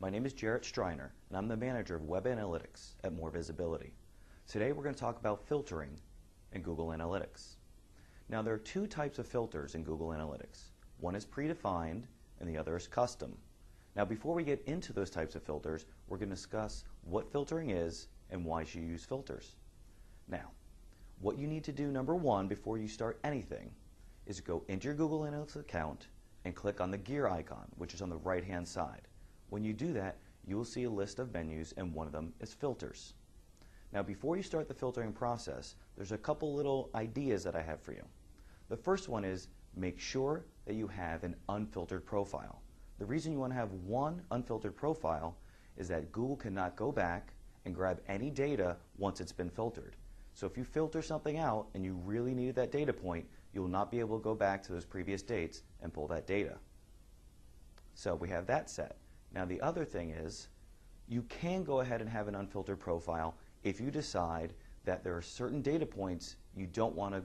My name is Jarrett Striner, and I'm the manager of Web Analytics at MoreVisibility. Today we're going to talk about filtering in Google Analytics. Now there are two types of filters in Google Analytics. One is predefined and the other is custom. Now before we get into those types of filters, we're going to discuss what filtering is and why you use filters. Now, what you need to do, number one, before you start anything, is go into your Google Analytics account and click on the gear icon, which is on the right-hand side. When you do that, you will see a list of menus, and one of them is filters. Now, before you start the filtering process, there's a couple little ideas that I have for you. The first one is make sure that you have an unfiltered profile. The reason you want to have one unfiltered profile is that Google cannot go back and grab any data once it's been filtered. So if you filter something out and you really needed that data point, you will not be able to go back to those previous dates and pull that data. So we have that set. Now the other thing is, you can go ahead and have an unfiltered profile if you decide that there are certain data points you don't want to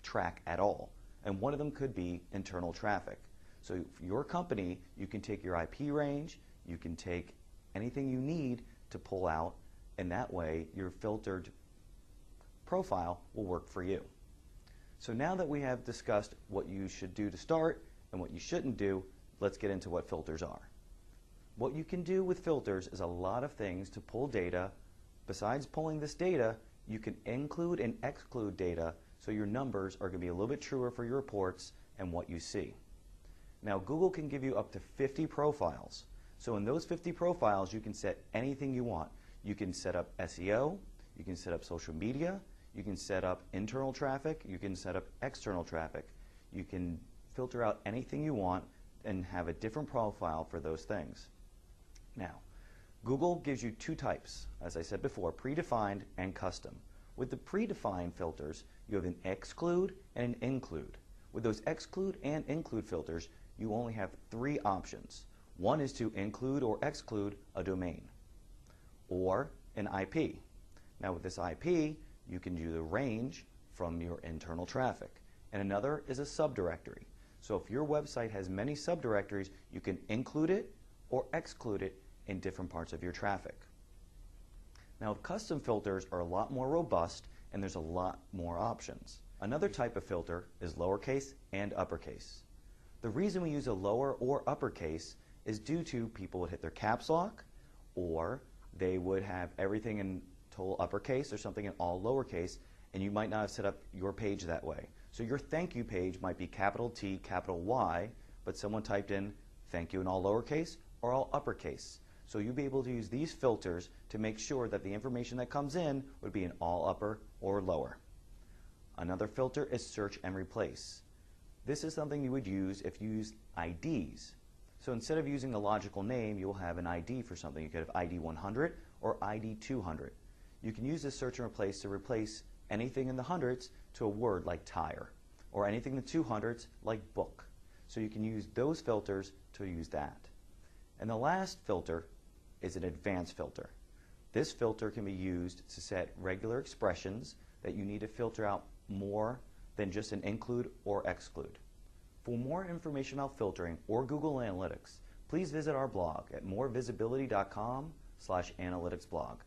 track at all. And one of them could be internal traffic. So for your company, you can take your IP range, you can take anything you need to pull out, and that way your filtered profile will work for you. So now that we have discussed what you should do to start and what you shouldn't do, let's get into what filters are. What you can do with filters is a lot of things to pull data. Besides pulling this data, you can include and exclude data so your numbers are going to be a little bit truer for your reports and what you see. Now Google can give you up to 50 profiles. So in those 50 profiles you can set anything you want. You can set up SEO, you can set up social media, you can set up internal traffic, you can set up external traffic. You can filter out anything you want and have a different profile for those things. Now, Google gives you two types, as I said before, predefined and custom. With the predefined filters, you have an exclude and an include. With those exclude and include filters, you only have three options. One is to include or exclude a domain or an IP. Now with this IP, you can do the range from your internal traffic. And another is a subdirectory. So if your website has many subdirectories, you can include it or exclude it in different parts of your traffic. Now custom filters are a lot more robust and there's a lot more options. Another type of filter is lowercase and uppercase. The reason we use a lower or uppercase is due to people would hit their caps lock, or they would have everything in total uppercase or something in all lowercase, and you might not have set up your page that way. So your thank you page might be capital T, capital Y, but someone typed in thank you in all lowercase or all uppercase. So you'll be able to use these filters to make sure that the information that comes in would be in all upper or lower. Another filter is search and replace. This is something you would use if you use IDs. So instead of using a logical name, you'll have an ID for something. You could have ID 100 or ID 200. You can use this search and replace to replace anything in the hundreds to a word like tire, or anything in the 200s like book. So you can use those filters to use that. And the last filter is an advanced filter. This filter can be used to set regular expressions that you need to filter out more than just an include or exclude. For more information about filtering or Google Analytics, please visit our blog at morevisibility.com/analyticsblog.